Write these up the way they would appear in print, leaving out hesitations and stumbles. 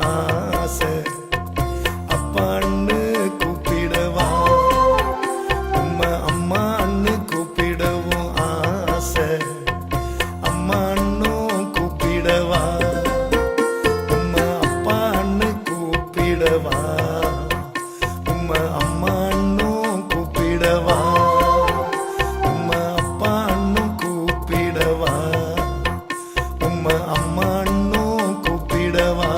ஆசை அப்பான்னு கூப்பிடவா உம்மை அம்மான்னு கூப்பிடவும் ஆசை அம்மான்னும் கூப்பிடவா உம்மை அப்பான்னு கூப்பிடவா உம்மை அம்மான்னும் கூப்பிடவா உம்மை அப்பான்னு கூப்பிடவா உம்மை அம்மான்னும் கூப்பிடவா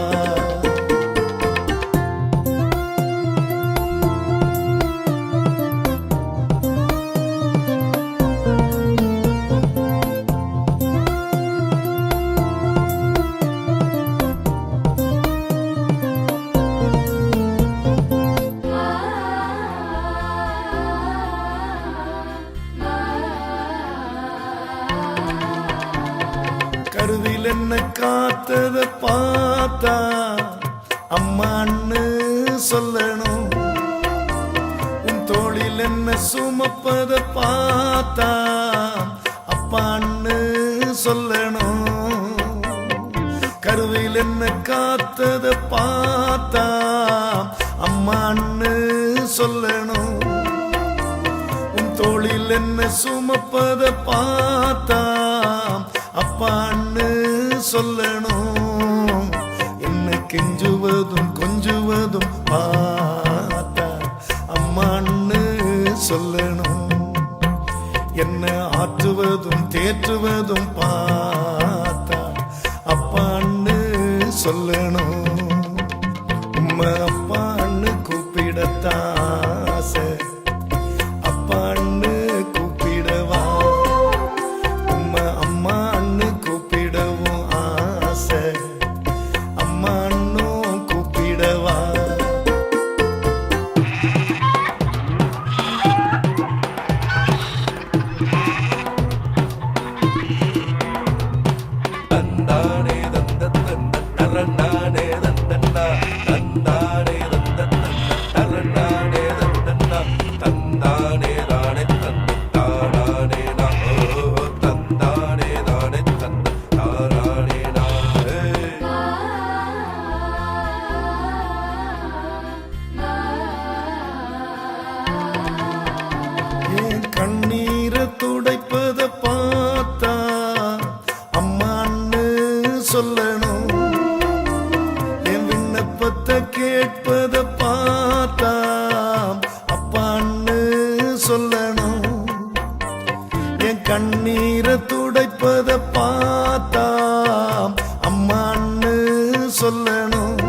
கருவில் என்ன காத்தத பார்த்தா அம்மான்னு சொல்லணும் உன் தோளில் என்ன சுமப்பத பார்த்தா அப்பான்னு சொல்லணும் கருவில் என்ன காத்தத பார்த்தா அம்மான்னு சொல்லணும் உன் தோளில் என்ன சுமப்பத பார்த்தா அப்பான்னு சொல்லணும் என்னை கெஞ்சுவதும் கொஞ்சுவதும் பார்த்தா அம்மான்னு சொல்லணும் என்ன ஆற்றுவதும் தேற்றுவதும் பார்த்தா அப்பான்னு சொல்லணும் உம்மை அப்பான்னு கூப்பிடத்தான் ஆசை அப்பான்னு கூப்பிடவா உம்மை அம்மான்னு கூப்பிடவும் ஆசை அம்மான்னும் கூப்பிடவா தந்தானே தந்த தந்த தரண்டானே தந்தண்டா தந்தானே தந்த தந்த தரண்டானே தந்தண்டா தந்தானே தானே தந்த தாரானே நா தந்தானே தானே தந்த தாரானே நா என் கண்ணீரை துடைப்பத பார்த்தா அம்மான்னு சொல்லணும் என் விண்ணப்பத்தை கேட்பத பார்த்தா அப்பான்னு சொல்லணும் என் கண்ணீரை துடைப்பத பார்த்தா அம்மான்னு சொல்லணும்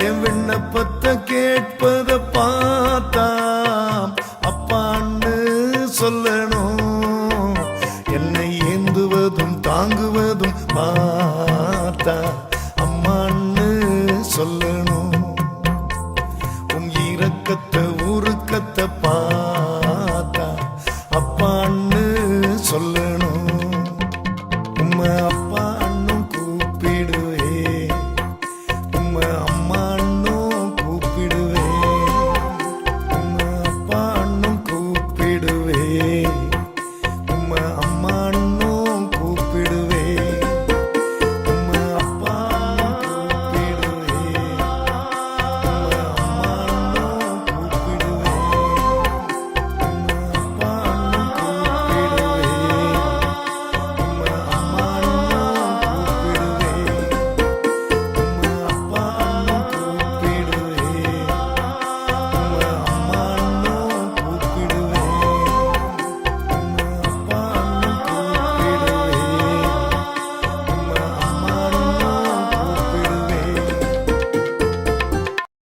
என் விண்ணப்பத்தை கேட்பத பார்த்தா அப்பான்னு சொல்லணும் என்னை ஏந்துவதும் தாங்குவதும் பார்த்தா அம்மான்னு சொல்லணும்